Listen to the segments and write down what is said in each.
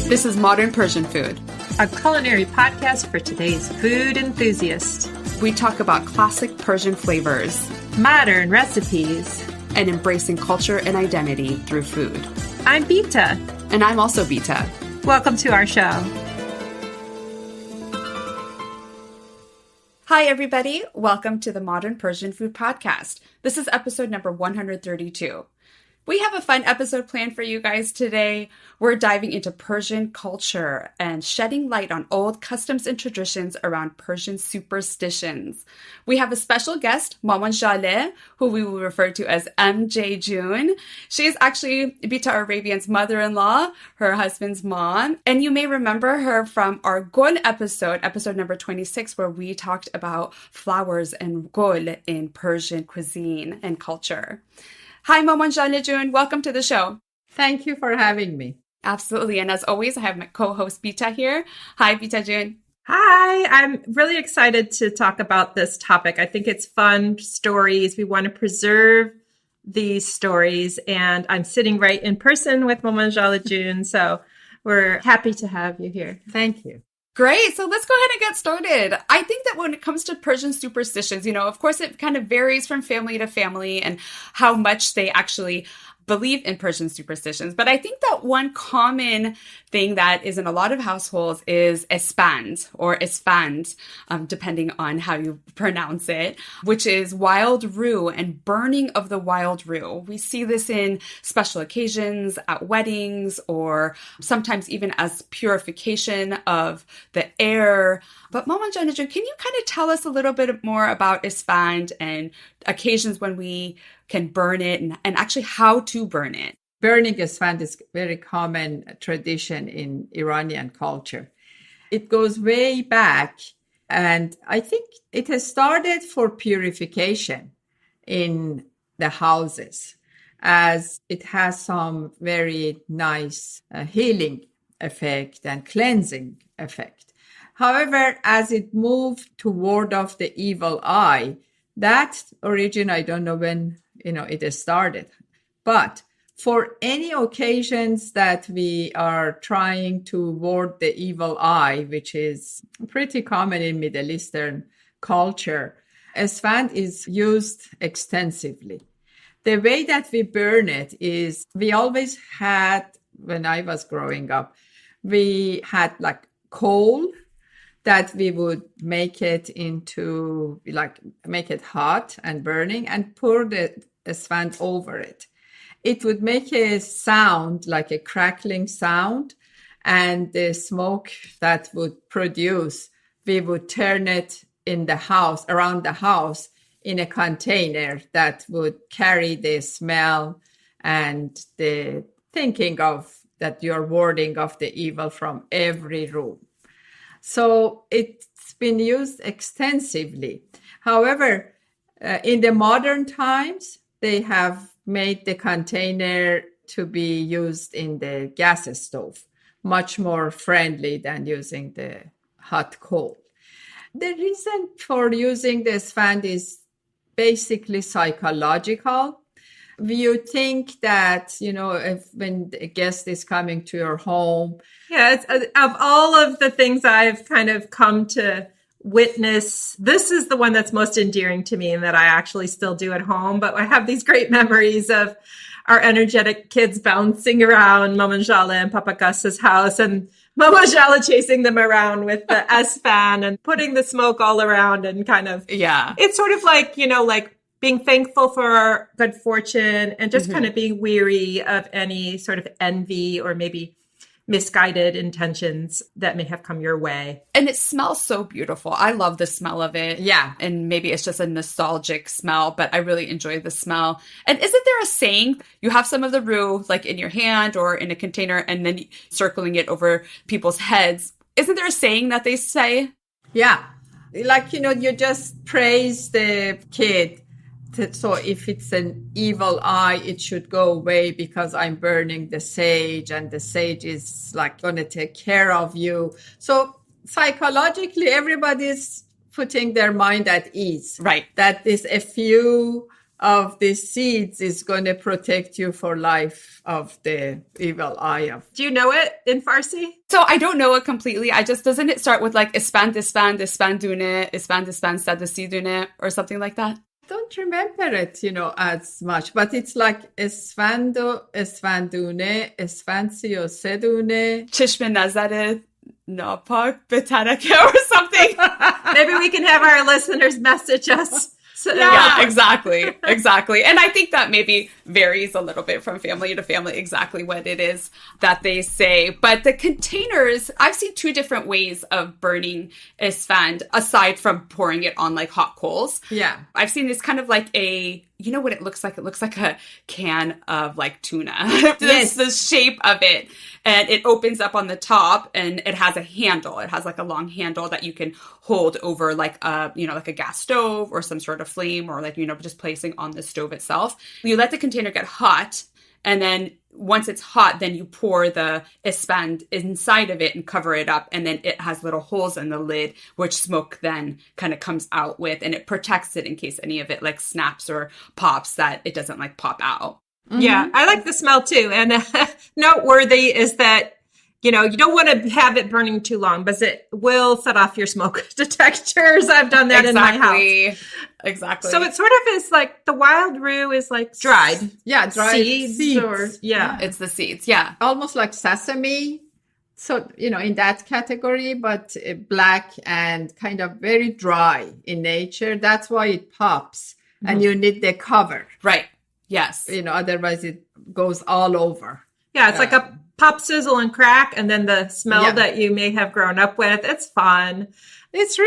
This is Modern Persian Food, a culinary podcast for today's food enthusiast. We talk about classic Persian flavors, modern recipes, and embracing culture and identity through food. I'm Bita. And I'm also Bita. Welcome to our show. Hi, everybody. Welcome to the Modern Persian Food Podcast. This is episode number 132. We have a fun episode planned for you guys today. We're diving into Persian culture and shedding light on old customs and traditions around Persian superstitions. We have a special guest, Maman Jaleh, who we will refer to as MJ June. She is actually Bita Arabian's mother-in-law, her husband's mom. And you may remember her from our Gul episode number 26, where we talked about flowers and gul in Persian cuisine and culture. Hi, Maman Jaleh June. Welcome to the show. Thank you for having me. Absolutely. And as always, I have my co-host Bita here. Hi, Bita June. Hi, I'm really excited to talk about this topic. I think it's fun stories. We want to preserve these stories. And I'm sitting right in person with Maman Jaleh June. So we're happy to have you here. Thank you. Great. So let's go ahead and get started. I think that when it comes to Persian superstitions, of course, it kind of varies from family to family and how much they actually believe in Persian superstitions. But I think that one common thing that is in a lot of households is esfand or esfand, depending on how you pronounce it, which is wild rue and burning of the wild rue. We see this in special occasions, at weddings, or sometimes even as purification of the air. But Maman Jaleh, can you kind of tell us a little bit more about esfand and occasions when we can burn it and actually how to burn it? Burning esfand is a very common tradition in Iranian culture. It goes way back, and I think it has started for purification in the houses, as it has some very nice healing effect and cleansing effect. However, as it moved to ward off the evil eye, that origin, I don't know when it started. But for any occasions that we are trying to ward the evil eye, which is pretty common in Middle Eastern culture, esfand is used extensively. The way that we burn it is, we always had, when I was growing up, we had like coal that we would make it into, make it hot and burning and pour the esfand over it. It would make a sound, like a crackling sound, and the smoke that would produce, we would turn it in the house, around the house, in a container that would carry the smell and the thinking of that you're warding off the evil from every room. So it's been used extensively. However, in the modern times, they have made the container to be used in the gas stove, much more friendly than using the hot coal. The reason for using the esfand is basically psychological. You think that, if when a guest is coming to your home. Yeah, it's, of all of the things I've kind of come to witness, this is the one that's most endearing to me and that I actually still do at home. But I have these great memories of our energetic kids bouncing around Maman Jaleh and Papa Gus's house, and Maman Jaleh chasing them around with the esfand and putting the smoke all around, and kind of, it's sort of like, like being thankful for our good fortune and just kind of being weary of any sort of envy or maybe misguided intentions that may have come your way. And it smells so beautiful. I love the smell of it. Yeah. And maybe it's just a nostalgic smell, but I really enjoy the smell. And isn't there a saying, you have some of the rue like in your hand or in a container and then circling it over people's heads? Isn't there a saying that they say? Yeah. Like, you just praise the kid. So if it's an evil eye, it should go away because I'm burning the sage and the sage is like going to take care of you. So psychologically, everybody's putting their mind at ease. Right. That is a few of these seeds is going to protect you for life of the evil eye of. Do you know it in Farsi? So I don't know it completely. Doesn't it start with like esfand, esfand, espandune, esfand, esfand, sadusidune, or something like that? Don't remember it, as much, but it's like esfando, esfandune, esfansio sedune. Chishme nazare napak betanake or something. Maybe we can have our listeners message us. Yeah, exactly. And I think that maybe varies a little bit from family to family exactly what it is that they say. But the containers, I've seen two different ways of burning esfand aside from pouring it on like hot coals. Yeah. I've seen this kind of like you know what it looks like? It looks like a can of like tuna. Yes. The shape of it. And it opens up on the top and it has a handle. It has like a long handle that you can hold over like like a gas stove or some sort of flame or like, just placing on the stove itself. You let the container get hot. And then once it's hot, then you pour the esfand inside of it and cover it up. And then it has little holes in the lid, which smoke then kind of comes out with. And it protects it in case any of it like snaps or pops, that it doesn't like pop out. Mm-hmm. Yeah, I like the smell too. And noteworthy is that, you don't want to have it burning too long, but it will set off your smoke detectors. I've done that in my house. Exactly. So it sort of is like the wild rue is like dried. Yeah, dried seeds. Or, yeah. It's the seeds. Yeah. Almost like sesame. So, in that category, but black and kind of very dry in nature. That's why it pops. Mm-hmm. And you need the cover. Right. Yes. Otherwise it goes all over. Yeah, it's like a pop, sizzle, and crack, and then the smell that you may have grown up with. It's fun. It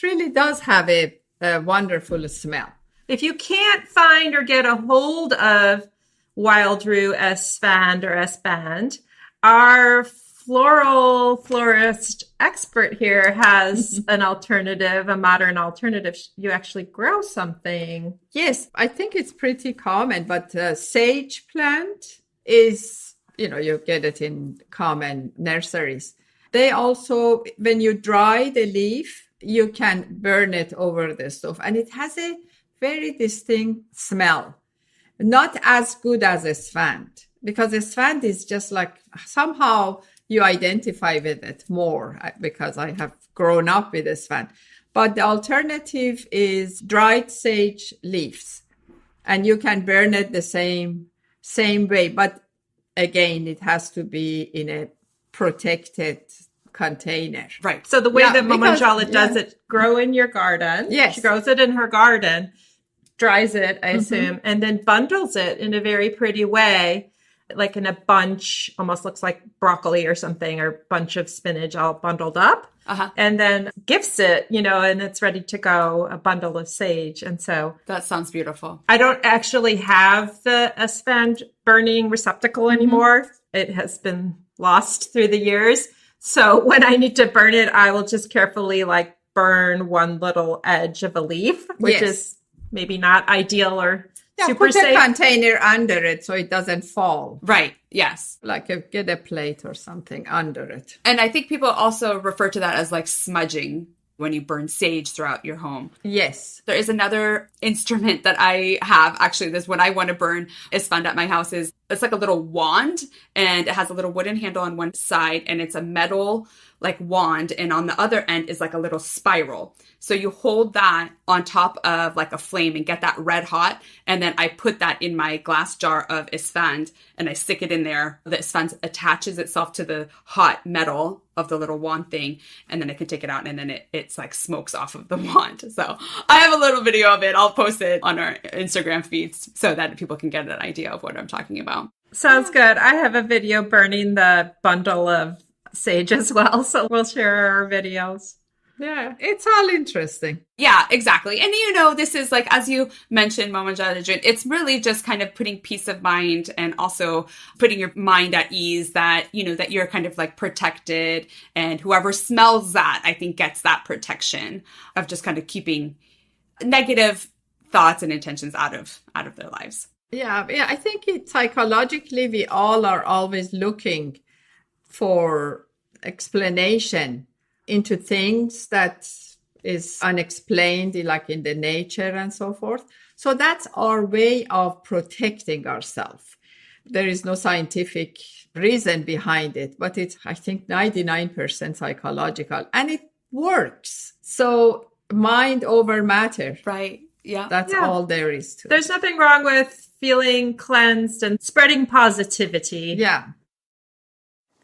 really does have a wonderful smell. If you can't find or get a hold of wild rue esfand or esfand, our florist expert here has an alternative, a modern alternative. You actually grow something. Yes, I think it's pretty common, but sage plant is, you get it in common nurseries. They also, when you dry the leaf, you can burn it over the stove. And it has a very distinct smell. Not as good as esfand, because esfand is just like somehow you identify with it more because I have grown up with esfand. But the alternative is dried sage leaves. And you can burn it the same way. But again, it has to be in a protected container. Right. So the way that Maman Jaleh does it, grow in your garden. Yes. She grows it in her garden, dries it, I assume, and then bundles it in a very pretty way, like in a bunch, almost looks like broccoli or something, or bunch of spinach all bundled up. And then gifts it, and it's ready to go, a bundle of sage. And so that sounds beautiful. I don't actually have the esfand burning receptacle anymore. It has been lost through the years. So when I need to burn it, I will just carefully like burn one little edge of a leaf, which is maybe not ideal or super put safe. A container under it so it doesn't fall. Right. Yes. Like get a plate or something under it. And I think people also refer to that as like smudging when you burn sage throughout your home. Yes. There is another instrument that I have. Actually, this when I want to burn esfand at my house it's like a little wand, and it has a little wooden handle on one side, and it's a metal like wand, and on the other end is like a little spiral. So you hold that on top of like a flame and get that red hot, and then I put that in my glass jar of esfand and I stick it in there. The esfand attaches itself to the hot metal of the little wand thing, and then I can take it out, and then it's like smokes off of the wand. So I have a little video of it. I'll post it on our Instagram feeds so that people can get an idea of what I'm talking about. Sounds good. I have a video burning the bundle of sage as well, so we'll share our videos. Yeah, it's all interesting. Yeah, exactly. And this is like, as you mentioned, Maman Jaleh, it's really just kind of putting peace of mind and also putting your mind at ease that, that you're kind of like protected, and whoever smells that, I think, gets that protection of just kind of keeping negative thoughts and intentions out of their lives. Yeah, I think psychologically, we all are always looking for explanation into things that is unexplained, like in the nature and so forth. So that's our way of protecting ourselves. There is no scientific reason behind it, but it's, I think, 99% psychological, and it works. So mind over matter. Right. Yeah. That's all there is to it. There's nothing wrong with feeling cleansed and spreading positivity. Yeah.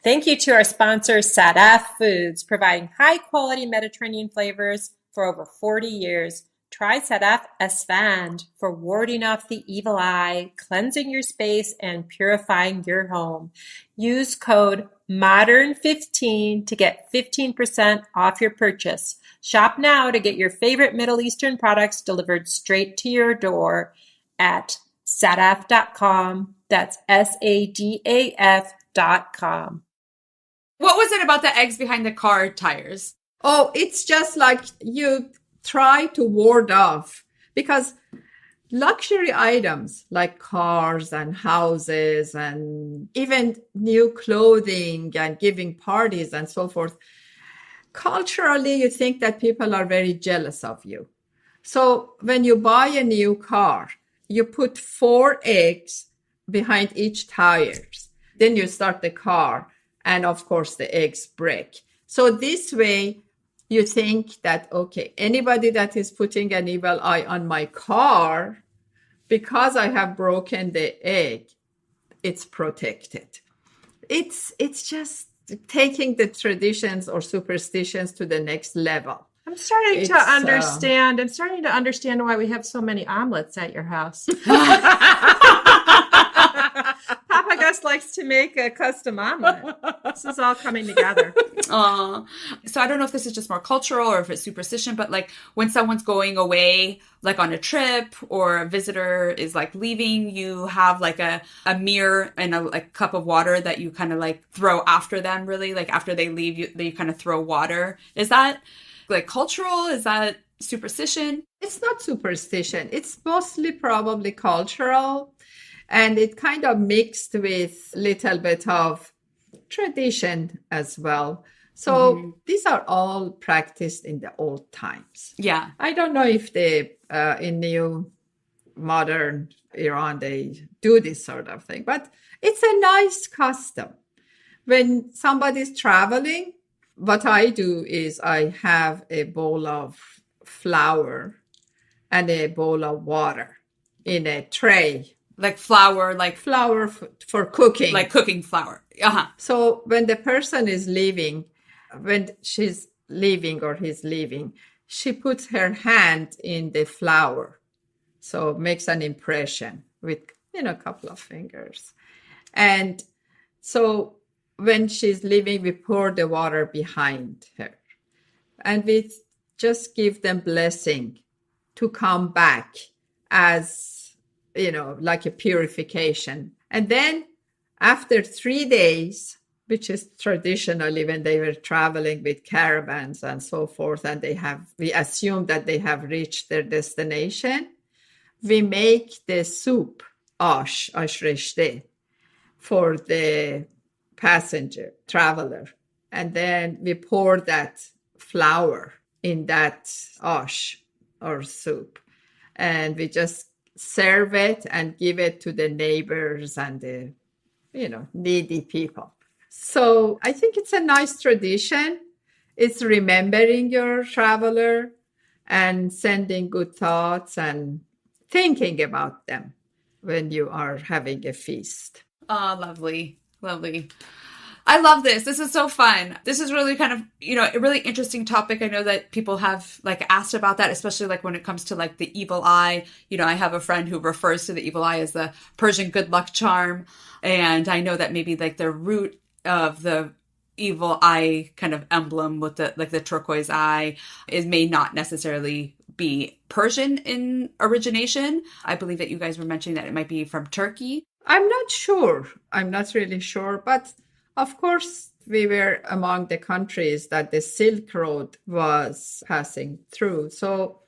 Thank you to our sponsor, Sadaf Foods, providing high-quality Mediterranean flavors for over 40 years. Try Sadaf Esfand for warding off the evil eye, cleansing your space, and purifying your home. Use code MODERN15 to get 15% off your purchase. Shop now to get your favorite Middle Eastern products delivered straight to your door at sadaf.com. That's SADAF.com. What was it about the eggs behind the car tires? Oh, it's just like you try to ward off, because luxury items like cars and houses and even new clothing and giving parties and so forth, culturally, you think that people are very jealous of you. So when you buy a new car, you put 4 eggs behind each tires. Then you start the car, and of course the eggs break. So this way you think that, okay, anybody that is putting an evil eye on my car, because I have broken the egg, it's protected. It's just taking the traditions or superstitions to the next level. I'm starting to understand. I'm starting to understand why we have so many omelets at your house. Papa Gus likes to make a custom omelet. This is all coming together. So I don't know if this is just more cultural or if it's superstition, but like when someone's going away, like on a trip, or a visitor is like leaving, you have like a mirror and a like cup of water that you kind of like throw after them, really, like after they leave, you kind of throw water. Is that like cultural? Is that superstition? It's not superstition. It's mostly probably cultural. And it kind of mixed with a little bit of tradition as well. So these are all practiced in the old times. Yeah. I don't know if they, in new modern Iran, they do this sort of thing, but it's a nice custom. When somebody's traveling, what I do is I have a bowl of flour and a bowl of water in a tray. Like flour, like flour for cooking. Like cooking flour. So when the person is leaving, when she's leaving or he's leaving, she puts her hand in the flour. So makes an impression with, a couple of fingers. And so when she's leaving, we pour the water behind her. And we just give them blessing to come back as, like a purification. And then after 3 days, which is traditionally when they were traveling with caravans and so forth, and we assume that they have reached their destination, we make the soup, ash reshte, for the passenger, traveler. And then we pour that flour in that ash or soup. And we just serve it and give it to the neighbors and the, needy people. So I think it's a nice tradition. It's remembering your traveler and sending good thoughts and thinking about them when you are having a feast. Oh, lovely. Lovely. I love this. This is so fun. This is really kind of, a really interesting topic. I know that people have like asked about that, especially like when it comes to like the evil eye. I have a friend who refers to the evil eye as the Persian good luck charm. And I know that maybe like the root of the evil eye kind of emblem with the turquoise eye may not necessarily be Persian in origination. I believe that you guys were mentioning that it might be from Turkey. I'm not sure. I'm not really sure, but of course, we were among the countries that the Silk Road was passing through. So,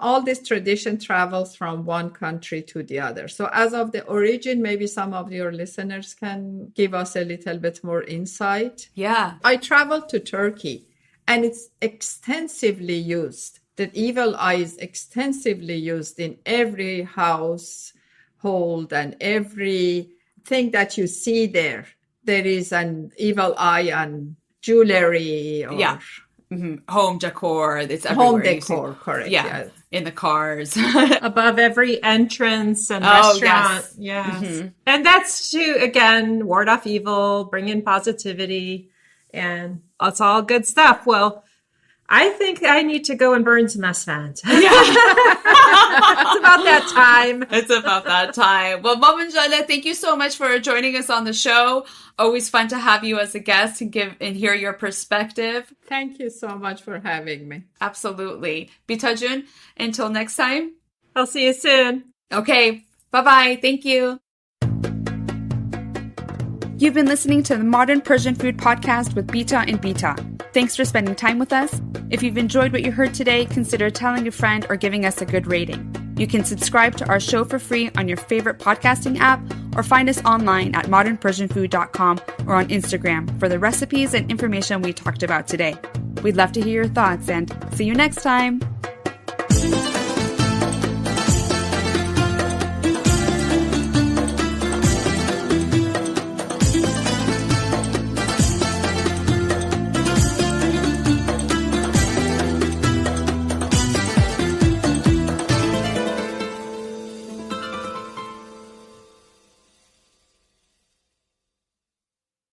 all this tradition travels from one country to the other. So as of the origin, maybe some of your listeners can give us a little bit more insight. Yeah. I traveled to Turkey, And it's extensively used. The evil eye is extensively used in every household and everything that you see there. There is an evil eye on jewelry or home decor. It's everywhere. Home decor, correct. Yeah. In the cars. Above every entrance and restaurant. Yes. Yes. And that's to, again, ward off evil, bring in positivity, and it's all good stuff. Well, I think I need to go and burn some esphand. It's about that time. It's about that time. Well, Maman Jaleh, thank you so much for joining us on the show. Always fun to have you as a guest and hear your perspective. Thank you so much for having me. Absolutely. Bita Jun, until next time. I'll see you soon. Okay. Bye-bye. Thank you. You've been listening to the Modern Persian Food Podcast with Bita and Bita. Thanks for spending time with us. If you've enjoyed what you heard today, consider telling a friend or giving us a good rating. You can subscribe to our show for free on your favorite podcasting app or find us online at modernpersianfood.com or on Instagram for the recipes and information we talked about today. We'd love to hear your thoughts and see you next time.